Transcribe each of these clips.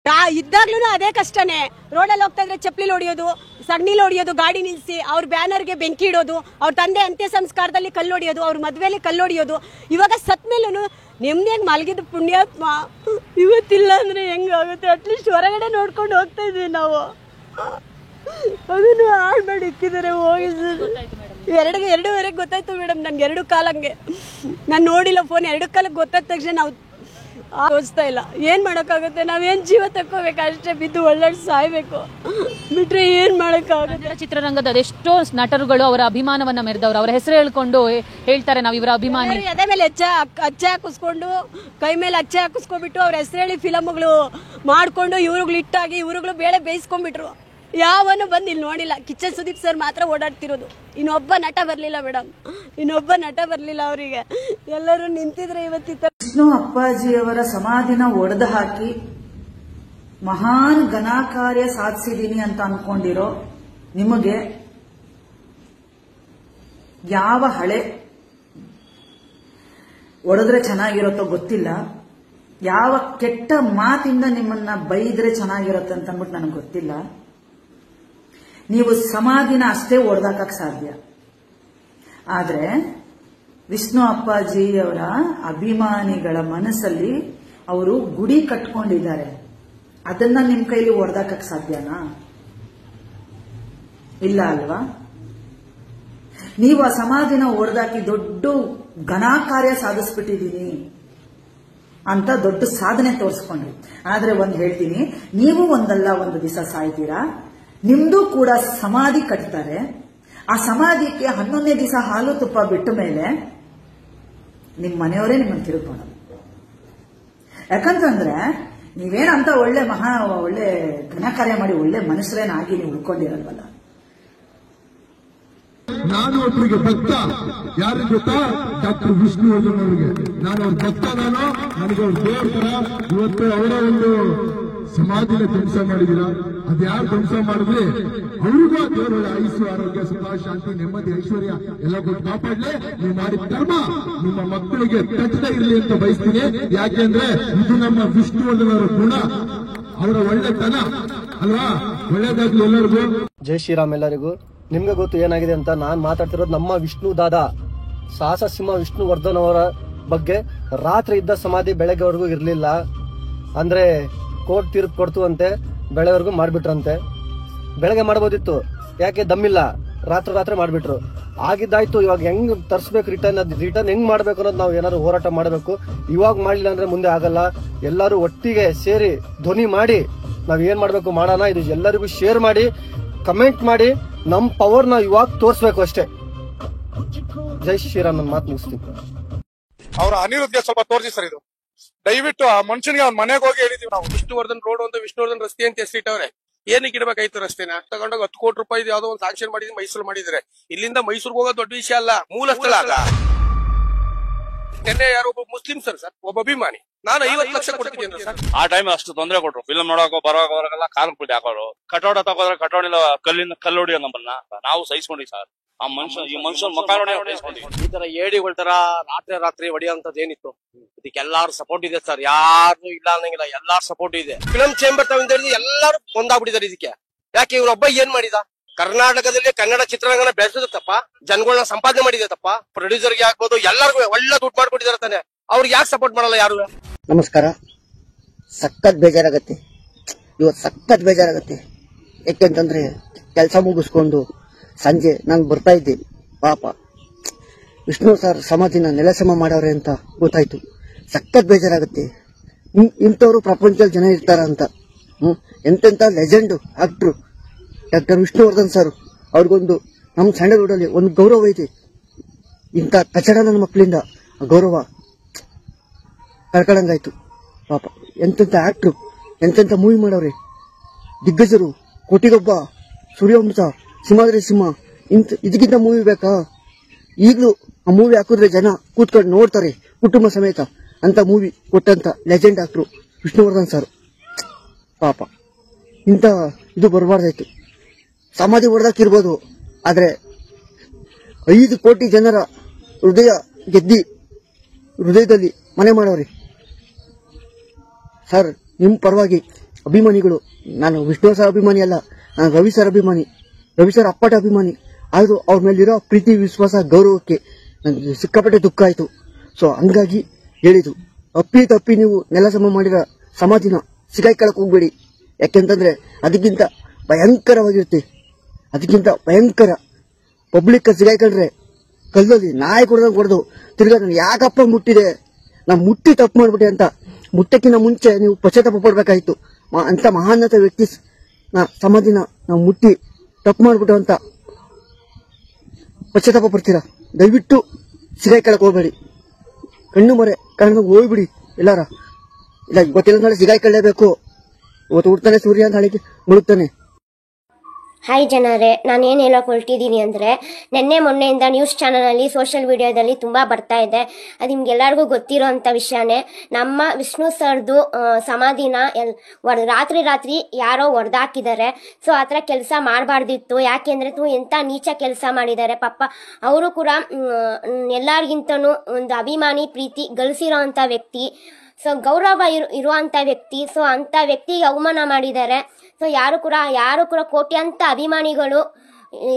ಇದ್ದಾಗ್ಲೂ ಅದೇ ಕಷ್ಟನೇ. ರೋಡಲ್ಲಿ ಹೋಗ್ತಾ ಇದ್ರೆ ಚಪ್ಪಲಿ ಹೊಡಿಯೋದು, ಸಗಣಿಲಿ ಹೊಡಿಯೋದು, ಗಾಡಿ ನಿಲ್ಲಿಸಿ ಅವ್ರ ಬ್ಯಾನರ್ಗೆ ಬೆಂಕಿ ಇಡೋದು, ಅವ್ರ ತಂದೆ ಅಂತ್ಯ ಸಂಸ್ಕಾರದಲ್ಲಿ ಕಲ್ಲು ಹೊಡಿಯೋದು, ಅವ್ರ ಮದ್ವೆಲಿ ಕಲ್ಲು ಹೊಡಿಯೋದು. ಇವಾಗ ಸತ್ ಮೇಲೂ ನೆಮ್ಮದಿಯಾಗಿ ಮಲಗಿದ ಪುಣ್ಯಾತ್ಮ ಇವತ್ತಿಲ್ಲ ಅಂದ್ರೆ ಹೆಂಗಾಗುತ್ತೆ? ಅಟ್ಲೀಸ್ಟ್ ಹೊರಗಡೆ ನೋಡ್ಕೊಂಡು ಹೋಗ್ತಾ ಇದ್ವಿ ನಾವು. ಅದನ್ನು ಹಾಳು ಮಾಡಿ ಇಕ್ಕಿದ್ದಾರೆ. ಹೋಗಿ ಎರಡೂವರೆಗೆ ಗೊತ್ತಾಯ್ತು ಮೇಡಮ್. ನನ್ಗೆ 2 ಕಾಲಂಗೆ ನಾನು ನೋಡಿಲ್ಲ ಫೋನ್. 2 ಕಾಲಕ್ಕೆ ಗೊತ್ತಾದ ತಕ್ಷಣ ನಾವು ತೋರಿಸ್ತಾ ಇಲ್ಲ. ಏನ್ ಮಾಡೋಕ್ಕಾಗುತ್ತೆ? ನಾವೇನ್ ಜೀವ ತಕ್ಕೋಬೇಕು ಅಷ್ಟೇ, ಬಿದ್ದು ಒಳ್ಳೆ ಸಾಯ್ಬೇಕು ಬಿಟ್ರೆ ಏನ್ ಮಾಡೋಕ್ಕಾಗುತ್ತೆ? ಚಿತ್ರರಂಗದ ಅದೆಷ್ಟೋ ನಟರುಗಳು ಅವರ ಅಭಿಮಾನವನ್ನ ಮೆರೆದವರು, ಅವರ ಹೆಸರು ಹೇಳ್ಕೊಂಡು ಹೇಳ್ತಾರೆ ನಾವು ಇವರ ಅಭಿಮಾನಿ. ಅದೇ ಮೇಲೆ ಅಚ್ಚೆ ಹಾಕಿಸ್ಕೊಂಡು, ಕೈ ಮೇಲೆ ಅಚ್ಚೆ ಹಾಕಿಸ್ಕೊಂಡ್ಬಿಟ್ಟು ಅವ್ರ ಹೆಸರು ಹೇಳಿ ಫಿಲಮ್ಗಳು ಮಾಡ್ಕೊಂಡು ಇವ್ರುಗಳು ಹಿಟ್ಟಾಗಿ ಇವ್ರುಗಳು ಬೇಳೆ ಬೇಯಿಸ್ಕೊಂಡ್ಬಿಟ್ರು. ಯಾವನು ಬಂದು ಇಲ್ಲಿ ನೋಡಿಲ್ಲ. ಕಿಚ್ಚನ್ ಸುದೀಪ್ ಸರ್ ಮಾತ್ರ ಓಡಾಡ್ತಿರೋದು. ಇನ್ನೊಬ್ಬ ನಟ ಬರ್ಲಿಲ್ಲ ಮೇಡಮ್, ಇನ್ನೊಬ್ಬ ನಟ ಬರ್ಲಿಲ್ಲ. ಅವರಿಗೆ ಎಲ್ಲರೂ ನಿಂತಿದ್ರೆ ಇವತ್ತಿತ್ತ. ವಿಷ್ಣು ಅಪ್ಪಾಜಿಯವರ ಸಮಾಧಿನ ಒಡೆದು ಹಾಕಿ ಮಹಾನ್ ಘನಕಾರ್ಯ ಸಾಧಿಸಿದೀನಿ ಅಂತ ಅನ್ಕೊಂಡಿರೋ ನಿಮಗೆ ಯಾವ ಹಳೆ ಒಡೆದ್ರೆ ಚೆನ್ನಾಗಿರುತ್ತೋ ಗೊತ್ತಿಲ್ಲ. ಯಾವ ಕೆಟ್ಟ ಮಾತಿಂದ ನಿಮ್ಮನ್ನ ಬೈದ್ರೆ ಚೆನ್ನಾಗಿರುತ್ತೆ ಅಂತ ಅಂದ್ಬಿಟ್ಟು ನನಗೆ ಗೊತ್ತಿಲ್ಲ. ನೀವು ಸಮಾಧಿನ ಅಷ್ಟೇ ಒಡೆದಾಕಕ್ಕೆ ಸಾಧ್ಯ. ಆದ್ರೆ ವಿಷ್ಣು ಅಪ್ಪಾಜಿಯವರ ಅಭಿಮಾನಿಗಳ ಮನಸ್ಸಲ್ಲಿ ಅವರು ಗುಡಿ ಕಟ್ಕೊಂಡಿದ್ದಾರೆ. ಅದನ್ನ ನಿಮ್ ಕೈಲಿ ಒಡೆದಾಕಕ್ಕೆ ಸಾಧ್ಯನಾ? ಇಲ್ಲ ಅಲ್ವಾ? ನೀವು ಆ ಸಮಾಧಿನ ಒಡೆದಾಕಿ ದೊಡ್ಡ ಘನಕಾರ್ಯ ಸಾಧಿಸ್ಬಿಟ್ಟಿದೀನಿ ಅಂತ ದೊಡ್ಡ ಸಾಧನೆ ತೋರಿಸ್ಕೊಂಡ್ರಿ. ಆದ್ರೆ ಒಂದ್ ಹೇಳ್ತೀನಿ, ನೀವು ಒಂದಲ್ಲ ಒಂದು ದಿವಸ ಸಾಯ್ತೀರಾ. ನಿಮ್ದು ಕೂಡ ಸಮಾಧಿ ಕಟ್ತಾರೆ. ಆ ಸಮಾಧಿಗೆ 11ನೇ ದಿವಸ ಹಾಲು ತುಪ್ಪ ಬಿಟ್ಟ ಮೇಲೆ ನಿಮ್ ಮನೆಯವರೇ ನಿಮ್ಮನ್ನು ತಿರುಗೋಣ. ಯಾಕಂತಂದ್ರೆ ನೀವೇನಂತ ಒಳ್ಳೆ ಘನಕಾರ್ಯ ಮಾಡಿ ಒಳ್ಳೆ ಮನುಷ್ಯರೇನಾಗಿ ನೀವು ಉಳ್ಕೊಂಡಿರಲ್ವಲ್ಲ. ನಾನು ಒಬ್ಬರಿಗೆ ಭಕ್ತ. ಯಾರಿಗೆ ಗೊತ್ತಾ? ಡಾಕ್ಟರ್ ವಿಷ್ಣುವರ್ಧನ್ ಅವರಿಗೆ ನಾನು ಅವ್ರ ಭಕ್ತ. ನನಗೆ ಅವ್ರ ದೇವ್ರ ತರ. ಇವತ್ತು ಅವರ ಒಂದು ಸಮಾಧಿನ ಧ್ವಂಸ ಮಾಡಿದೀರಾ. ಅದ್ಯಾರು ಧ್ವಂಸ ಮಾಡಿದ್ರೆ ಅವರಿಗೂ ಆ ದೇವರ ಆಯುಸ್ಸು, ಆರೋಗ್ಯ, ಸುಖ, ಶಾಂತಿ, ನೆಮ್ಮದಿ, ಐಶ್ವರ್ಯ ಎಲ್ಲ ಕೊಟ್ಟು ಕಾಪಾಡ್ಲೆ. ನೀವು ಮಾಡಿದ ಧರ್ಮ ನಿಮ್ಮ ಮಕ್ಕಳಿಗೆ ತಟ್ಟದೆ ಇರಲಿ ಅಂತ ಬಯಸ್ತೀನಿ. ಯಾಕೆಂದ್ರೆ ಇದು ನಮ್ಮ ವಿಷ್ಣುವರ್ಧನ್ ಅವರ ಗುಣ, ಅವರ ಒಳ್ಳೆತನ ಅಲ್ವಾ? ಒಳ್ಳೇದಾಗ್ಲಿ ಎಲ್ಲರಿಗೂ. ಜೈ ಶ್ರೀರಾಮ್ ಎಲ್ಲರಿಗೂ. ನಿಮ್ಗೆ ಗೊತ್ತು ಏನಾಗಿದೆ ಅಂತ. ನಾನ್ ಮಾತಾಡ್ತಿರೋದು ನಮ್ಮ ವಿಷ್ಣು ದಾದ ಸಾಹಸ ಸಿಂಹ ವಿಷ್ಣುವರ್ಧನ್ ಅವರ ಬಗ್ಗೆ. ರಾತ್ರಿ ಇದ್ದ ಸಮಾಧಿ ಬೆಳಗ್ಗೆವರೆಗೂ ಇರ್ಲಿಲ್ಲ. ಅಂದ್ರೆ ಕೋರ್ಟ್ ತೀರ್ಪು ಕೊಡ್ತು ಅಂತೆ, ಬೆಳಗ್ಗೆವರೆಗೂ ಮಾಡ್ಬಿಟ್ರಂತೆ. ಬೆಳಗ್ಗೆ ಮಾಡ್ಬೋದಿತ್ತು, ಯಾಕೆ ದಮ್ಮಿಲ್ಲ, ರಾತ್ರಿ ಮಾಡ್ಬಿಟ್ರು. ಆಗಿದ್ದಾಯ್ತು. ಇವಾಗ ಹೆಂಗ್ ತರ್ಸ್ಬೇಕು ರಿಟರ್ನ್ ಹೆಂಗ್ ಮಾಡ್ಬೇಕು ಅನ್ನೋದು ನಾವು ಏನಾದ್ರು ಹೋರಾಟ ಮಾಡಬೇಕು. ಇವಾಗ ಮಾಡ್ಲಿಲ್ಲ ಅಂದ್ರೆ ಮುಂದೆ ಆಗಲ್ಲ. ಎಲ್ಲರೂ ಒಟ್ಟಿಗೆ ಸೇರಿ ಧ್ವನಿ ಮಾಡಿ ನಾವ್ ಏನ್ ಮಾಡ್ಬೇಕು ಮಾಡೋಣ. ಇದು ಎಲ್ಲರಿಗೂ ಶೇರ್ ಮಾಡಿ, ಕಮೆಂಟ್ ಮಾಡಿ, ನಮ್ ಪವರ್ ನ ಇವಾಗ ತೋರ್ಸ್ಬೇಕು ಅಷ್ಟೇ. ಜೈ ಶ್ರೀರಾಮ್. ನನ್ನ ಮಾತು ಮುಗಿಸ್ತೀನಿ. ಅವರ ಅನಿರುದ್ಧ ಸ್ವಲ್ಪ ತೋರಿಸಿ ಸರ್. ಇದು ದಯವಿಟ್ಟು ಆ ಮನುಷ್ಯನಿಗೆ ಅವ್ನ ಮನೆಗೆ ಹೋಗಿ ಹೇಳಿದೀವಿ ನಾವು. ವಿಷ್ಣುವರ್ಧನ್ ರೋಡ್ ಅಂತ ವಿಷ್ಣುವರ್ಧನ್ ರಸ್ತೆ ಅಂತ ಹೆಸರಿಟ್ಟವ್ರೆ. ಏನಕ್ಕೆ ಇಡಬೇಕಾಯ್ತು ರಸ್ತೆನ? ತಗೊಂಡೋಗಿ 10 ಕೋಟಿ ರೂಪಾಯಿ ಯಾವ್ದೋ ಒಂದು ಸಾಂಕ್ಷನ್ ಮಾಡಿದ್ರೆ ಮೈಸೂರು ಮಾಡಿದ್ರೆ. ಇಲ್ಲಿಂದ ಮೈಸೂರಿಗೆ ಹೋಗೋದು ದೊಡ್ಡ ವಿಷಯ ಅಲ್ಲ, ಮೂಲ ಸ್ಥಳ ಅಲ್ಲ. ನಿನ್ನೆ ಯಾರೋ ಒಬ್ಬ ಮುಸ್ಲಿಂ ಸರ್ ಒಬ್ಬ ಅಭಿಮಾನಿ ನಾನು 50 ಲಕ್ಷ ಕೊಡ್ತಿದ್ದೇನೆ ಸರ್. ಆ ಟೈಮ್ ಅಷ್ಟು ತೊಂದರೆ ಕೊಟ್ರು. ಫಿಲ್ಮ್ ನೋಡೋಕೋ ಬರೋಲ್ಲ ಕಾಲ್ ಬಿಟ್ಟು ಹಾಕೋರು. ಕಟೌಟ ತಗೋದ್ರೆ ಕಟೌಡಿಲ್ಲ ಕಲ್ಲೊಡಿಯೋ ನಮ್ಮನ್ನ ನಾವು ಸಹಿಸ್ಕೊಂಡಿ ಸರ್. ಆ ಈ ಮನುಷ್ಯನ ಮುಖ ನೋಡಿ ಈ ತರ ಏಡಿಗಳ ತರ ರಾತ್ರಿ ಹೊಡೆಯುವಂತದ್ದು ಏನಿತ್ತು? ಇದಕ್ಕೆ ಎಲ್ಲಾರು ಸಪೋರ್ಟ್ ಇದೆ ಸರ್. ಯಾರು ಇಲ್ಲ ಅನ್ನಂಗಿಲ್ಲ, ಎಲ್ಲಾರು ಸಪೋರ್ಟ್ ಇದೆ. ಫಿಲಂ ಚೇಂಬರ್ ತಗೊಂಡ್ ಎಲ್ಲಾರು ಒಂದಾಗ್ಬಿಟ್ಟಿದ್ದಾರೆ ಇದಕ್ಕೆ. ಯಾಕೆ ಇವ್ರೊಬ್ಬ ಏನ್ ಮಾಡಿದ? ಕರ್ನಾಟಕದಲ್ಲಿ ಕನ್ನಡ ಚಿತ್ರರಂಗನ ಬೆಳೆಸಿದ ತಪ್ಪ, ಜನಗಳನ್ನ ಸಂಪಾದನೆ ಮಾಡಿದೆ ತಪ್ಪ. ಪ್ರೊಡ್ಯೂಸರ್ಗೆ ಆಗ್ಬೋದು, ಎಲ್ಲರಿಗೂ ಒಳ್ಳೆ ದುಡ್ಡು ಮಾಡ್ಕೊಟ್ಟಿದ್ದಾರೆ ತಾನೆ. ಅವ್ರಿಗೆ ಯಾಕೆ ಸಪೋರ್ಟ್ ಮಾಡಲ್ಲ ಯಾರು? ನಮಸ್ಕಾರ. ಸಖತ್ ಬೇಜಾರಾಗತ್ತೆ ಇವತ್ತು, ಸಖತ್ ಬೇಜಾರಾಗತ್ತೆ. ಯಾಕೆಂತಂದ್ರೆ ಕೆಲಸ ಮುಗಿಸ್ಕೊಂಡು ಸಂಜೆ ನಾನು ಬರ್ತಾ ಇದ್ದೆ. ಪಾಪ ವಿಷ್ಣು ಸರ್ ಸಮಾಧಿನ ನೆಲಸಮ ಮಾಡವ್ರೆ ಅಂತ ಗೊತ್ತಾಯ್ತು. ಸಖತ್ ಬೇಜಾರಾಗುತ್ತೆ. ಇಂಥವ್ರು ಪ್ರಪಂಚದಲ್ಲಿ ಜನ ಇರ್ತಾರ ಅಂತ. ಎಂತೆಂತ legend actor doctor Vishnuvardhan sir. ಅವ್ರಿಗೊಂದು ನಮ್ಮ ಸ್ಯಾಂಡಲ್ವುಡ್ ಒಂದು ಗೌರವ ಇದೆ. ಇಂಥ ಕಚಡ ನನ್ನ ಮಕ್ಕಳಿಂದ ಗೌರವ ಕಳ್ಕೊಳಂಗಾಯ್ತು. ಪಾಪ ಎಂತೆಂತ ಆಕ್ಟ್ರು, ಎಂತೆಂತ ಮೂವಿ ಮಾಡವ್ರೆ. ದಿಗ್ಗಜರು, ಕೋಟಿಗೊಬ್ಬ, ಸೂರ್ಯವಂಶ, ಸಿಂಹಾದ್ರಿ ಸಿಂಹ, ಇದಕ್ಕಿಂತ ಮೂವಿ ಬೇಕಾ? ಈಗಲೂ ಆ ಮೂವಿ ಹಾಕಿದ್ರೆ ಜನ ಕೂತ್ಕೊಂಡು ನೋಡ್ತಾರೆ ಕುಟುಂಬ ಸಮೇತ. ಅಂತ ಮೂವಿ ಕೊಟ್ಟಂತ ಲೆಜೆಂಡ್ ಆಕ್ಟ್ರು ವಿಷ್ಣುವರ್ಧನ್ ಸರ್. ಪಾಪ ಇಂಥ ಇದು ಬರಬಾರ್ದಾಯ್ತು. ಸಮಾಧಿ ಹೊಡೆದಾಕಿರ್ಬೋದು, ಆದ್ರೆ 5 ಕೋಟಿ ಜನರ ಹೃದಯ ಗೆದ್ದಿ ಹೃದಯದಲ್ಲಿ ಮನೆ ಮಾಡವ್ರಿ ಸರ್. ನಿಮ್ ಪರವಾಗಿ ಅಭಿಮಾನಿಗಳು. ನಾನು ವಿಷ್ಣು ಸರ್ ಅಭಿಮಾನಿ ಅಲ್ಲ, ನಾನು ರವಿ ಸರ್ ಅಭಿಮಾನಿ, ರವಿ ಸರ್ ಅಪ್ಪಟ ಅಭಿಮಾನಿ. ಆದ್ರೂ ಅವ್ರ ಮೇಲಿರೋ ಪ್ರೀತಿ, ವಿಶ್ವಾಸ, ಗೌರವಕ್ಕೆ ನನಗೆ ಸಿಕ್ಕಾಪಟ್ಟೆ ದುಃಖ ಆಯ್ತು. ಸೊ ಹಂಗಾಗಿ ಹೇಳಿದ್ದು, ತಪ್ಪಿ ನೀವು ನೆಲ ಸಮ ಮಾಡಿರೋ ಸಮಾಧಿನ ಸಿಗಾಯ್ಕೊಳಕ್ ಹೋಗ್ಬೇಡಿ. ಯಾಕೆಂತಂದ್ರೆ ಅದಕ್ಕಿಂತ ಭಯಂಕರವಾಗಿರುತ್ತೆ, ಅದಕ್ಕಿಂತ ಭಯಂಕರ. ಪಬ್ಲಿಕ್ ಸಿಗಾಯ್ಕೊಂಡ್ರೆ ಕಲ್ಲಲ್ಲಿ ನಾಯಿ ಹೊಡೆದು ತಿರ್ಗಾ ನಾನು ಯಾಕಪ್ಪ ಮುಟ್ಟಿದೆ, ನಾ ಮುಟ್ಟಿ ತಪ್ಪು ಮಾಡ್ಬಿಟ್ಟೆ ಅಂತ ಮುಟ್ಟಕ್ಕಿಂತ ಮುಂಚೆ ನೀವು ಪಶ್ಚಾತ್ತಾಪ ಪಡ್ಬೇಕಾಯ್ತು. ಅಂತ ಮಹಾನ್ನತ ವ್ಯಕ್ತಿ ಸಮಾಧಿನ ನಾವು ಮುಟ್ಟಿ ತಪ್ಪು ಮಾಡ್ಬಿಟ್ಟು ಅಂತ ಪಶ್ಚಾತ್ತಾಪ ಪಡ್ತೀರಾ? ದಯವಿಟ್ಟು ಸಿಗಾಯ್ಕೊಳಕ್ ಹೋಗ್ಬೇಡಿ. ಕಣ್ಣು ಮರೆ ಕಾರಣದಾಗ ಹೋಗ್ಬಿಡಿ ಎಲ್ಲಾರ. ಇಲ್ಲ ಗೊತ್ತಿಲ್ಲ ನಾಳೆ ಸಿಗಾಯ್ಕೊಳ್ಳೇಬೇಕು. ಇವತ್ತು ಹುಡ್ತಾನೆ ಸೂರ್ಯ, ನಾಳೆಗೆ ಮುಳುಗ್ತಾನೆ. ಹಾಯ್ ಜನರೇ, ನಾನು ಏನು ಹೇಳೋಕೆ ಹೊರಟಿದ್ದೀನಿ ಅಂದರೆ, ನಿನ್ನೆ ಮೊನ್ನೆಯಿಂದ ನ್ಯೂಸ್ ಚಾನಲಲ್ಲಿ ಸೋಷಿಯಲ್ ಮೀಡಿಯಾದಲ್ಲಿ ತುಂಬ ಬರ್ತಾ ಇದೆ. ಅದು ನಿಮ್ಗೆಲ್ಲರಿಗೂ ಗೊತ್ತಿರೋ ಅಂಥ ವಿಷಯನೇ. ನಮ್ಮ ವಿಷ್ಣು ಸರ್ದು ಸಮಾಧಿನ ರಾತ್ರಿ ಯಾರೋ ಹೊಡೆದಾಕಿದ್ದಾರೆ. ಸೊ ಆ ಥರ ಕೆಲಸ ಮಾಡಬಾರ್ದಿತ್ತು. ಯಾಕೆಂದರೆ ಎಂಥ ನೀಚ ಕೆಲಸ ಮಾಡಿದ್ದಾರೆ. ಪಾಪ ಅವರು ಕೂಡ ಎಲ್ಲರಿಗಿಂತನೂ ಒಂದು ಅಭಿಮಾನಿ, ಪ್ರೀತಿ ಗಳಿಸಿರೋ ಅಂಥ ವ್ಯಕ್ತಿ, ಸೊ ಗೌರವ ಇರುವಂಥ ವ್ಯಕ್ತಿ. ಸೊ ಅಂಥ ವ್ಯಕ್ತಿಗೆ ಅವಮಾನ ಮಾಡಿದ್ದಾರೆ. ಸೊ ಯಾರು ಕೂಡ ಕೋಟ್ಯಾಂತ ಅಭಿಮಾನಿಗಳು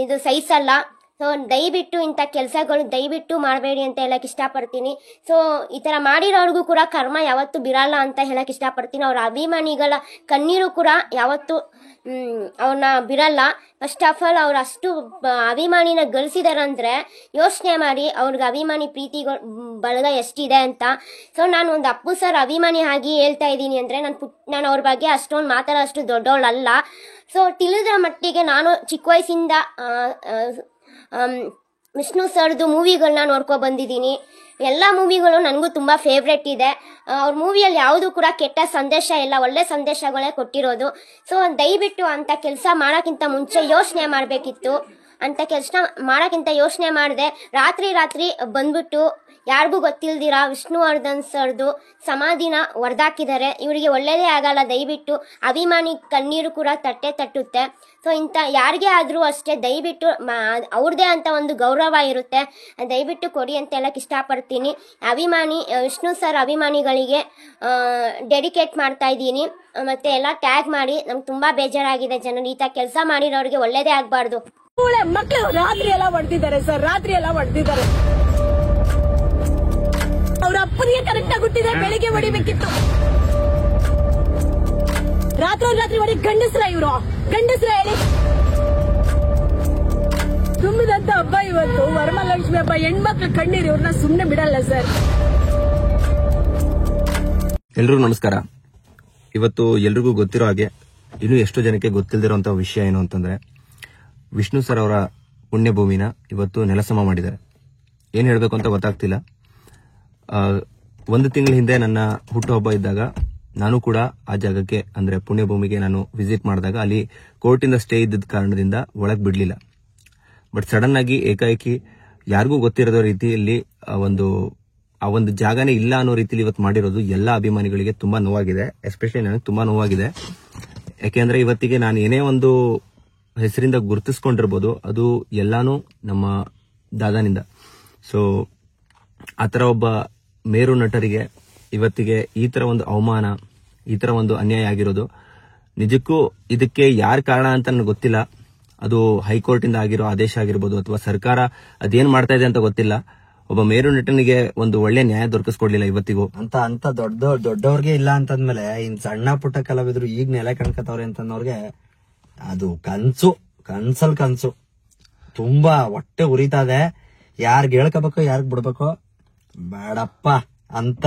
ಇದು ಸಹಿಸಲ್ಲ. ಸೊ ದಯವಿಟ್ಟು ಇಂಥ ಕೆಲಸಗಳು ದಯವಿಟ್ಟು ಮಾಡಬೇಡಿ ಅಂತ ಹೇಳಕ್ ಇಷ್ಟಪಡ್ತೀನಿ. ಸೊ ಈ ಥರ ಮಾಡಿರೋರ್ಗೂ ಕೂಡ ಕರ್ಮ ಯಾವತ್ತೂ ಬಿರಲ್ಲ ಅಂತ ಹೇಳಕ್ ಇಷ್ಟಪಡ್ತೀನಿ. ಅವ್ರ ಅಭಿಮಾನಿಗಳ ಕಣ್ಣೀರು ಕೂಡ ಯಾವತ್ತೂ ಅವ್ರನ್ನ ಬಿರಲ್ಲ. ಫಸ್ಟ್ ಆಫ್ ಆಲ್ ಅವ್ರು ಅಷ್ಟು ಅಭಿಮಾನಿನ ಗಳಿಸಿದಾರಂದ್ರೆ ಯೋಚನೆ ಮಾಡಿ ಅವ್ರಿಗೆ ಅಭಿಮಾನಿ ಪ್ರೀತಿಗಳು ಬಳಗ ಎಷ್ಟಿದೆ ಅಂತ. ಸೊ ನಾನು ಒಂದು ಅಪ್ಪು ಸರ್ ಅಭಿಮಾನಿ ಆಗಿ ಹೇಳ್ತಾ ಇದ್ದೀನಿ ಅಂದರೆ, ನಾನು ಅವ್ರ ಬಗ್ಗೆ ಅಷ್ಟೊಂದು ಮಾತಾಡೋಷ್ಟು ದೊಡ್ಡವಳಲ್ಲ. ಸೊ ತಿಳಿದ್ರ ಮಟ್ಟಿಗೆ ನಾನು ಚಿಕ್ಕ ವಯಸ್ಸಿಂದ ವಿಷ್ಣು ಸರ್ದು ಮೂವಿಗಳನ್ನ ನೋಡ್ಕೊ ಬಂದಿದ್ದೀನಿ. ಎಲ್ಲ ಮೂವಿಗಳು ನನಗೂ ತುಂಬ ಫೇವ್ರೆಟ್ ಇದೆ. ಅವ್ರ ಮೂವಿಯಲ್ಲಿ ಯಾವುದೂ ಕೂಡ ಕೆಟ್ಟ ಸಂದೇಶ ಇಲ್ಲ, ಒಳ್ಳೆ ಸಂದೇಶಗಳೇ ಕೊಟ್ಟಿರೋದು. ಸೊ ದಯವಿಟ್ಟು ಅಂಥ ಕೆಲಸ ಮಾಡೋಕ್ಕಿಂತ ಮುಂಚೆ ಯೋಚನೆ ಮಾಡಬೇಕಿತ್ತು. ಅಂಥ ಕೆಲಸ ಮಾಡೋಕ್ಕಿಂತ ಯೋಚನೆ ಮಾಡಿದೆ. ರಾತ್ರಿ ಬಂದ್ಬಿಟ್ಟು ಯಾರಿಗೂ ಗೊತ್ತಿಲ್ದಿರ ವಿಷ್ಣುವರ್ಧನ್ ಸರ್ದು ಸಮಾಧಿನ ಹೊಡೆದಾಕಿದ್ದಾರೆ. ಇವರಿಗೆ ಒಳ್ಳೇದೇ ಆಗಲ್ಲ. ದಯವಿಟ್ಟು ಅಭಿಮಾನಿ ಕಣ್ಣೀರು ಕೂಡ ತಟ್ಟುತ್ತೆ. ಸೊ ಇಂಥ ಯಾರಿಗೇ ಆದರೂ ಅಷ್ಟೇ ದಯವಿಟ್ಟು ಅವ್ರದ್ದೇ ಅಂತ ಒಂದು ಗೌರವ ಇರುತ್ತೆ, ದಯವಿಟ್ಟು ಕೊಡಿ ಅಂತ ಹೇಳಕ್ಕೆ ಇಷ್ಟಪಡ್ತೀನಿ. ಅಭಿಮಾನಿ ವಿಷ್ಣು ಸರ್ ಅಭಿಮಾನಿಗಳಿಗೆ ಡೆಡಿಕೇಟ್ ಮಾಡ್ತಾ ಇದ್ದೀನಿ. ಮತ್ತೆ ಎಲ್ಲ ಟ್ಯಾಗ್ ಮಾಡಿ. ನಮ್ಗೆ ತುಂಬಾ ಬೇಜಾರಾಗಿದೆ. ಜನರು ಈ ಥರ ಕೆಲಸ ಮಾಡಿರೋರಿಗೆ ಒಳ್ಳೇದೇ ಆಗಬಾರ್ದು. ಮಕ್ಕಳು ರಾತ್ರಿ ಎಲ್ಲ ಹೊಡೆದಿದ್ದಾರೆ ಸರ್, ರಾತ್ರಿ ಎಲ್ಲ ಹೊಡೆದಿದ್ದಾರೆ. ಅವ್ರ ಅಪ್ಪನಿಗೆ ಕರೆಕ್ಟ್ ಆಗಿ ಹುಟ್ಟಿದ್ರೆ ಬೆಳಿಗ್ಗೆ ಹೊಡಿಬೇಕಿತ್ತು. ರಾತ್ರಿ ಹೊಡಿ ಗಂಡಸ್ರ ಇವರು, ಗಂಡಸ್ರ ಹೇಳಿ. ತುಂಬಿದಂತ ಹಬ್ಬ ಇವತ್ತು ವರಮಹಾಲಕ್ಷ್ಮಿ ಹಬ್ಬ. ಹೆಣ್ಮಕ್ಳು ಕಣ್ಣೀರು, ಇವ್ರನ್ನ ಸುಮ್ನೆ ಬಿಡಲ್ಲ ಸರ್. ಎಲ್ರಿಗೂ ನಮಸ್ಕಾರ. ಇವತ್ತು ಎಲ್ರಿಗೂ ಗೊತ್ತಿರೋ ಹಾಗೆ ಇನ್ನು ಎಷ್ಟೋ ಜನಕ್ಕೆ ಗೊತ್ತಿಲ್ದಿರೋಂಥ ವಿಷಯ ಏನು ಅಂತಂದ್ರೆ, ವಿಷ್ಣು ಸರ್ ಅವರ ಪುಣ್ಯಭೂಮಿನ ಇವತ್ತು ನೆಲಸಮ ಮಾಡಿದ್ದಾರೆ. ಏನ್ ಹೇಳ್ಬೇಕು ಅಂತ ಗೊತ್ತಾಗ್ತಿಲ್ಲ. ಒಂದು ತಿಂಗಳ ಹಿಂದೆ ನನ್ನ ಹುಟ್ಟುಹಬ್ಬ ಇದ್ದಾಗ ನಾನು ಕೂಡ ಆ ಜಾಗಕ್ಕೆ ಅಂದ್ರೆ ಪುಣ್ಯಭೂಮಿಗೆ ನಾನು ವಿಸಿಟ್ ಮಾಡಿದಾಗ ಅಲ್ಲಿ ಕೋರ್ಟಿಂದ ಸ್ಟೇ ಇದ್ದ ಕಾರಣದಿಂದ ಒಳಗೆ ಬಿಡ್ಲಿಲ್ಲ. ಬಟ್ ಸಡನ್ ಆಗಿ ಏಕಾಏಕಿ ಯಾರಿಗೂ ಗೊತ್ತಿರೋದ ರೀತಿಯಲ್ಲಿ ಆ ಒಂದು ಜಾಗನೇ ಇಲ್ಲ ಅನ್ನೋ ರೀತಿಯಲ್ಲಿ ಇವತ್ತು ಮಾಡಿರೋದು ಎಲ್ಲ ಅಭಿಮಾನಿಗಳಿಗೆ ತುಂಬಾ ನೋವಾಗಿದೆ. ಎಸ್ಪೆಷಲಿ ನನಗೆ ತುಂಬಾ ನೋವಾಗಿದೆ. ಯಾಕೆಂದ್ರೆ ಇವತ್ತಿಗೆ ನಾನು ಏನೇ ಒಂದು ಹೆಸರಿಂದ ಗುರುತಿಸ್ಕೊಂಡಿರ್ಬೋದು, ಅದು ಎಲ್ಲಾನು ನಮ್ಮ ದಾದಾನಿಂದ. ಸೊ ಆತರ ಒಬ್ಬ ಮೇರು ನಟರಿಗೆ ಇವತ್ತಿಗೆ ಈ ತರ ಒಂದು ಅವಮಾನ, ಈ ತರ ಒಂದು ಅನ್ಯಾಯ ಆಗಿರೋದು ನಿಜಕ್ಕೂ ಇದಕ್ಕೆ ಯಾರ ಕಾರಣ ಅಂತ ನನಗೆ ಗೊತ್ತಿಲ್ಲ. ಅದು ಹೈಕೋರ್ಟ್ ಇಂದ ಆಗಿರೋ ಆದೇಶ ಆಗಿರ್ಬೋದು ಅಥವಾ ಸರ್ಕಾರ ಅದೇನ್ ಮಾಡ್ತಾ ಇದೆ ಅಂತ ಗೊತ್ತಿಲ್ಲ. ಒಬ್ಬ ಮೇರು ನಟನಿಗೆ ಒಂದು ಒಳ್ಳೆ ನ್ಯಾಯ ದೊರಕಿಸ್ಕೊಡ್ಲಿಲ್ಲ ಇವತ್ತಿಗೂ ಅಂತ ದೊಡ್ಡವ್ರಿಗೆ ಇಲ್ಲ ಅಂತಂದ್ಮೇಲೆ ಇನ್ ಸಣ್ಣ ಪುಟ್ಟ ಕಲಾವಿದ್ರು ಈಗ ನೆಲೆ ಕಣ್ಕತ್ತವ್ರೆ ಅಂತಂದವ್ರಿಗೆ ಅದು ಕನ್ಸು ತುಂಬಾ ಹೊಟ್ಟೆ ಉರಿತಾ ಇದೆ. ಯಾರ್ಗ್ ಹೇಳ್ಕೋಬೇಕು ಯಾರ್ಗ್ ಬಿಡ್ಬೇಕು ಬೇಡಪ್ಪ. ಅಂತ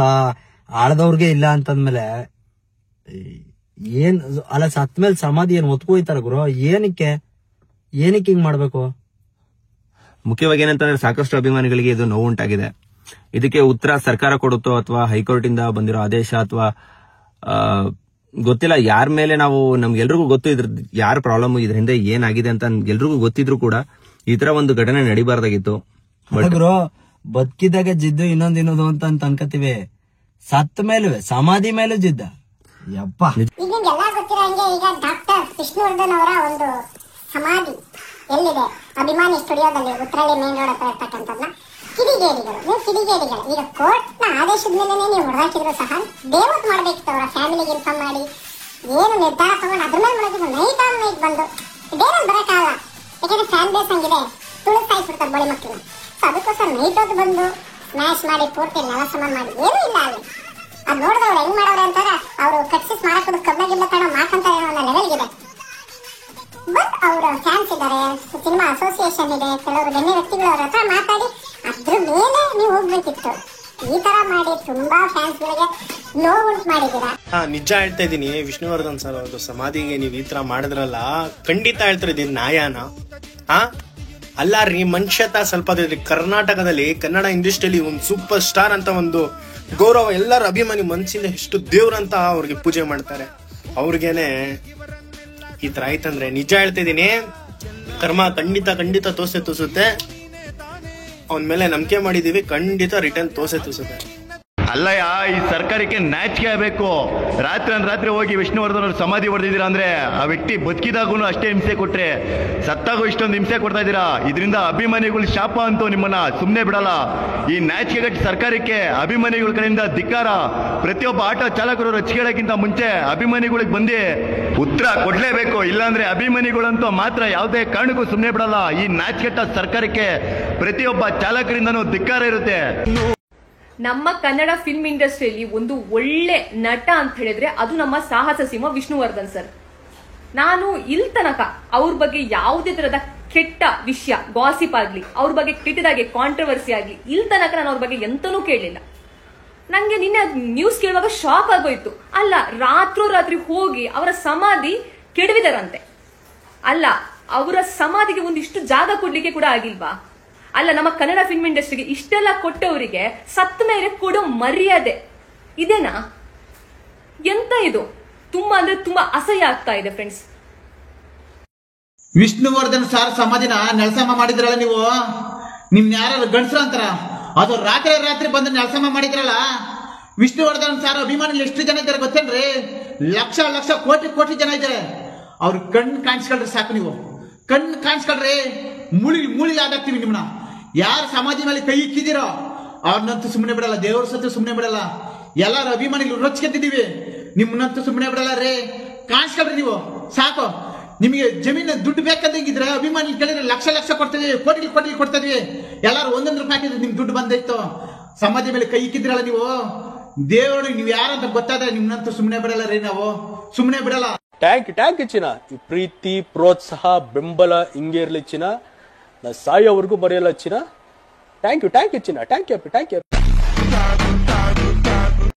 ಆಳದವ್ರಿಗೆ ಇಲ್ಲ ಅಂತಂದ್ಮೇಲೆ ಏನ್ ಅಲ್ಲ, ಸತ್ಮೇಲೆ ಸಮಾಧಿ ಏನ್ ಒತ್ಕೊಯ್ತಾರ ಗುರು? ಏನಕ್ಕೆ ಹಿಂಗ್ ಮಾಡ್ಬೇಕು? ಮುಖ್ಯವಾಗಿ ಏನಂತಂದ್ರೆ ಸಾಕಷ್ಟು ಅಭಿಮಾನಿಗಳಿಗೆ ಇದು ನೋವು ಉಂಟಾಗಿದೆ. ಇದಕ್ಕೆ ಉತ್ತರ ಸರ್ಕಾರ ಕೊಡುತ್ತೋ ಅಥವಾ ಹೈಕೋರ್ಟ್ ಇಂದ ಬಂದಿರೋ ಆದೇಶ ಅಥವಾ ಗೊತ್ತಿಲ್ಲ ಯಾರ ಮೇಲೆ. ನಾವು ನಮ್ಗೆಲ್ರಿಗೂ ಗೊತ್ತು ಇದ್ರ ಯಾರ ಪ್ರಾಬ್ಲಮ್, ಇದ್ರ ಹಿಂದೆ ಏನಾಗಿದೆ ಅಂತ ಎಲ್ರಿಗೂ ಗೊತ್ತಿದ್ರು ಕೂಡ ಈ ತರ ಒಂದು ಘಟನೆ ನಡಿಬಾರ್ದಾಗಿತ್ತು. ಗುರು ಬದುಕಿದಾಗ ಜಿದ್ದು ಇನ್ನೊಂದು ಅಂತ ಅನ್ಕೋತೀವಿ, ಸತ್ತ ಮೇಲೂ ಸಮಾಧಿ ಮೇಲೂ ಜಿದ್ದ. ಯಪ್ಪ ಈಗೆಲ್ಲ ಗೊತ್ತಿರೋ ಹಂಗೆ ಈಗ ಡಾಕ್ಟರ್ ವಿಷ್ಣುವರ್ಧನ್ ಅವರ ಒಂದು ಸಮಾಧಿ ಎಲ್ಲಿದೆ? ಅಭಿಮಾನಿ ಸ್ಟುಡಿಯೋದಲ್ಲಿ ಉತ್ತರಳ್ಳಿ ಮೇನ್ ರೋಡ್ ಹತ್ರ ಇರ್ತಕ್ಕಂಥದ್ನ ಕಿಡಿಗೇಡಿಗಳು ಈಗ ಕೋರ್ಟ್ ನ ಆದೇಶದ ಮೇಲೆ ನೀವು ಹೊಡೆದಾಕಿದ್ರು ಸಹ ದೇವತ್ ಮಾಡ್ಬೇಕಿತ್ತು. ಅವರ ಫ್ಯಾಮಿಲಿಗೆ ಇನ್ಫಾರ್ಮ್ ಮಾಡಿ ಏನು ನಿರ್ಧಾರ ತಗೊಂಡು ಅದ್ರ ಮೇಲೆ ಮುಳುಗಿದ್ರು ನೈಟ್ ಆನ್ ನೈಟ್ ಬಂದು ಡೇರಲ್ಲಿ ಬರೋಕ್ಕಾಗಲ್ಲ, ಯಾಕಂದ್ರೆ ಫ್ಯಾನ್ ಬೇಸ್ ಹಂಗಿದೆ, ತುಳಿಸ್ತಾಯಿಸ್ಬಿಡ್ತಾರೆ ಬಳಿ ಮಕ್ಕಳನ್ನ. ಸೊ ಅದಕ್ಕೋಸ್ಕರ ನೈಟ್ ಹೊತ್ತು ಬಂದು ಸ್ಮ್ಯಾಶ್ ಮಾಡಿ ಪೂರ್ತಿ ನೆಲ ಸಮ ಮಾಡಿ ಏನೂ ಇಲ್ಲ ಅಲ್ಲಿ. ಅದು ನೋಡಿದ್ರೆ ಅವ್ರು ಹೆಂಗ್ ಮಾಡೋರು ಅಂತಾರೆ, ಅವರು ಕಟ್ಸಿಸ್ ಮಾಡಕ್ಕೆ ಕಬ್ಬಾಗಿಲ್ಲ ತಗೊಂಡು ಮಾಡ್ಕೊಂತಾರೆ ಅನ್ನೋ ಲೆವೆಲ್ಗಿದೆ. ಬಟ್ ಅವರ ಫ್ಯಾನ್ಸ್ ಇದ್ದಾರೆ, ಸಿನಿಮಾ ಅಸೋಸಿಯೇಷನ್ ಇದೆ, ಕೆಲವರು ಗಣ್ಯ ವ್ಯಕ್ತಿಗಳು ಅವ್ರ ಹತ್ರ ಮಾತಾಡಿ ಅದ್ರ ಮೇಲೆ ನೀವು ಹೋಗ್ಬೇಕಿತ್ತು. ಈ ತರ ಮಾಡಿ ತುಂಬಾ ಫ್ಯಾನ್ಸ್ಗಳಿಗೆ ನೋವು ಉಂಟು ಮಾಡಿದ್ದೀರಾ. ನಿಜ ಹೇಳ್ತಾ ಇದ್ದೀನಿ, ವಿಷ್ಣುವರ್ಧನ್ ಸರ್ ಅವ್ರದ್ದು ಸಮಾಧಿಗೆ ನೀವು ಈ ತರ ಮಾಡಿದ್ರಲ್ಲ, ಖಂಡಿತ ಹೇಳ್ತಾರೆ ಇದು ನ್ಯಾಯನ? ಅಲ್ಲ ರೀ, ಮನುಷ್ಯತ ಸ್ವಲ್ಪ ಕರ್ನಾಟಕದಲ್ಲಿ ಕನ್ನಡ ಇಂಡಸ್ಟ್ರಿಯಲ್ಲಿ ಒಂದು ಸೂಪರ್ ಸ್ಟಾರ್ ಅಂತ ಒಂದು ಗೌರವ, ಎಲ್ಲರ ಅಭಿಮಾನಿ ಮನಸ್ಸಿಂದ ಎಷ್ಟು ದೇವ್ರಂತ ಅವ್ರಿಗೆ ಪೂಜೆ ಮಾಡ್ತಾರೆ. ಅವ್ರಿಗೇನೆ ಈ ತರ ಆಯ್ತಂದ್ರೆ ನಿಜ ಹೇಳ್ತಾ ಇದೀನಿ, ಕರ್ಮ ಖಂಡಿತ ತೋರಿಸುತ್ತೆ. ಅವನ ಮೇಲೆ ನಂಬಿಕೆ ಮಾಡಿದೀವಿ, ಖಂಡಿತ ರಿಟರ್ನ್ ತೋರಿಸುತ್ತೆ. ಅಲ್ಲಯ್ಯ, ಈ ಸರ್ಕಾರಕ್ಕೆ ನಾಚಿಕೆ ಆಗಬೇಕು. ರಾತ್ರಿ ಹೋಗಿ ವಿಷ್ಣುವರ್ಧನ್ ಅವ್ರ ಸಮಾಧಿ ಹೊಡೆದಿದ್ದೀರಾ ಅಂದ್ರೆ ಆ ವ್ಯಕ್ತಿ ಬದುಕಿದಾಗೂ ಅಷ್ಟೇ ಹಿಂಸೆ ಕೊಟ್ರೆ, ಸತ್ತಾಗೂ ಇಷ್ಟೊಂದು ಹಿಂಸೆ ಕೊಡ್ತಾ ಇದ್ದೀರಾ. ಇದರಿಂದ ಅಭಿಮಾನಿಗಳು ಶಾಪ ಅಂತೂ ನಿಮ್ಮನ್ನ ಸುಮ್ಮನೆ ಬಿಡಲ್ಲ. ಈ ನಾಚಿಕೆಗಟ್ಟ ಸರ್ಕಾರಕ್ಕೆ ಅಭಿಮಾನಿಗಳ ಕಡೆಯಿಂದ ಧಿಕ್ಕಾರ. ಪ್ರತಿಯೊಬ್ಬ ಆಟೋ ಚಾಲಕರು ರಚಿಕೆಗಳಕ್ಕಿಂತ ಮುಂಚೆ ಅಭಿಮಾನಿಗಳಿಗೆ ಬಂದು ಉತ್ತರ ಕೊಡ್ಲೇಬೇಕು. ಇಲ್ಲಾಂದ್ರೆ ಅಭಿಮಾನಿಗಳಂತೂ ಮಾತ್ರ ಯಾವುದೇ ಕಾರಣಕ್ಕೂ ಸುಮ್ಮನೆ ಬಿಡಲ್ಲ. ಈ ನಾಚಿಕೆಟ್ಟ ಸರ್ಕಾರಕ್ಕೆ ಪ್ರತಿಯೊಬ್ಬ ಚಾಲಕರಿಂದನೂ ಧಿಕ್ಕಾರ ಇರುತ್ತೆ. ನಮ್ಮ ಕನ್ನಡ ಫಿಲ್ಮ್ ಇಂಡಸ್ಟ್ರಿಯಲ್ಲಿ ಒಂದು ಒಳ್ಳೆ ನಟ ಅಂತ ಹೇಳಿದ್ರೆ ಅದು ನಮ್ಮ ಸಾಹಸ ಸಿಂಹ ವಿಷ್ಣುವರ್ಧನ್ ಸರ್. ನಾನು ಇಲ್ಲಿ ತನಕ ಅವ್ರ ಬಗ್ಗೆ ಯಾವುದೇ ತರದ ಕೆಟ್ಟ ವಿಷಯ, ಗಾಸಿಪ್ ಆಗ್ಲಿ, ಅವ್ರ ಬಗ್ಗೆ ಕೆಟ್ಟದಾಗಿ ಕಾಂಟ್ರವರ್ಸಿ ಆಗ್ಲಿ, ಇಲ್ಲಿ ತನಕ ನಾನು ಅವ್ರ ಬಗ್ಗೆ ಎಂತನೂ ಕೇಳಲಿಲ್ಲ. ನಂಗೆ ನಿನ್ನೆ ನ್ಯೂಸ್ ಕೇಳುವಾಗ ಶಾಕ್ ಆಗೋಯ್ತು. ಅಲ್ಲ, ರಾತ್ರಿ ಹೋಗಿ ಅವರ ಸಮಾಧಿ ಕೆಡವಿದಾರಂತೆ. ಅಲ್ಲ, ಅವರ ಸಮಾಧಿಗೆ ಒಂದಿಷ್ಟು ಜಾಗ ಕೊಡ್ಲಿಕ್ಕೆ ಕೂಡ ಆಗಿಲ್ವಾ? ಅಲ್ಲ, ನಮ್ಮ ಕನ್ನಡ ಫಿಲ್ಮ್ ಇಂಡಸ್ಟ್ರಿಗೆ ಇಷ್ಟೆಲ್ಲ ಕೊಟ್ಟವರಿಗೆ ಸತ್ತ ಮೇಲೆ ಕೊಡೋ ಮರ್ಯಾದೆ ಇದೇನಾ? ಎಂತ ಇದು? ತುಂಬಾ ಅಂದ್ರೆ ತುಂಬಾ ಅಸಹ್ಯ ಆಗ್ತಾ ಇದೆ ಫ್ರೆಂಡ್ಸ್. ವಿಷ್ಣುವರ್ಧನ್ ಸಾರ್ ಸಮಾಧಿನ ನೆಲಸಮ ಮಾಡಿದ್ರಲ್ಲ ನೀವು, ನಿಮ್ನ ಯಾರು ಗಂಡಸ್ರ ಅಂತಾರ? ಅದು ರಾತ್ರಿ ಬಂದು ನೆಲಸಮ ಮಾಡಿದ್ರಲ್ಲ. ವಿಷ್ಣುವರ್ಧನ್ ಸಾರ್ ಅಭಿಮಾನಿಗಳು ಎಷ್ಟು ಜನ ಇದ್ದಾರೆ ಗೊತ್ತೇನ್ರಿ? ಲಕ್ಷ ಕೋಟಿ ಜನ ಇದ್ದಾರೆ. ಅವ್ರ ಕಣ್ಣು ಕಾಣಿಸ್ಕೊಳ್ರಿ ಸಾಕು. ನೀವು ಕಣ್ಣು ಕಾಣಿಸ್ಕೊಳ್ರಿ, ಮೂಳಿ ಆದಾಗ್ತೀವಿ ನಿಮ್ಮನ್ನ. ಯಾರು ಸಮಾಧಿ ಮೇಲೆ ಕೈ ಇಕ್ಕಿದಿರೋ ಅವ್ರನ್ನಂತೂ ಸುಮ್ಮನೆ ಬಿಡಲ್ಲ, ದೇವ್ರ ಸತ್ತು ಸುಮ್ಮನೆ ಬಿಡಲ್ಲ. ಎಲ್ಲಾರು ಅಭಿಮಾನಿಗಳು ರೊಚ್ಚಿಗೆದ್ದಿದ್ದೀವಿ, ನಿಮ್ಮನ್ನಂತೂ ಸುಮ್ಮನೆ ಬಿಡಲ್ಲ ರೀ. ಕಾಣಿಸ್ಕೊಳ್ರಿ ನೀವು ಸಾಕು. ನಿಮಗೆ ಜಮೀನು ದುಡ್ಡು ಬೇಕಂದಂಗಿದ್ರೆ ಅಭಿಮಾನಿ ಕೇಳಿದ್ರೆ ಲಕ್ಷ ಕೊಡ್ತಿದ್ವಿ, ಕೋಟಿ ಕೊಡ್ತಿದ್ವಿ. ಎಲ್ಲಾರು ಒಂದೊಂದು ರೂಪಾಯಿ ಹಾಕಿದ್ರೆ ನಿಮ್ ದುಡ್ಡು ಬಂದಿತ್ತು. ಸಮಾಧಿ ಮೇಲೆ ಕೈ ಇಕ್ಕಿದ್ರಲ್ಲ ನೀವು, ದೇವರು ನೀವು ಯಾರಂತ ಗೊತ್ತಾದ್ರೆ ನಿಮ್ಮನ್ನಂತೂ ಸುಮ್ಮನೆ ಬಿಡಲ್ಲ ರೀ, ನಾವು ಸುಮ್ಮನೆ ಬಿಡಲ್ಲ. ಟ್ಯಾಂಕ್ ಚಿನ್ನ, ಈ ಪ್ರೀತಿ ಪ್ರೋತ್ಸಾಹ ಬೆಂಬಲ ಹಿಂಗೆ ಇರ್ಲಿ ಚಿನ್ನ, ನಾ ಸಾಯೋವರೆಗೂ ಬರೆಯಲ್ಲ ಚಿನ್ನ. ಥ್ಯಾಂಕ್ ಯು ಚಿನ್ನ, ಥ್ಯಾಂಕ್ ಯು.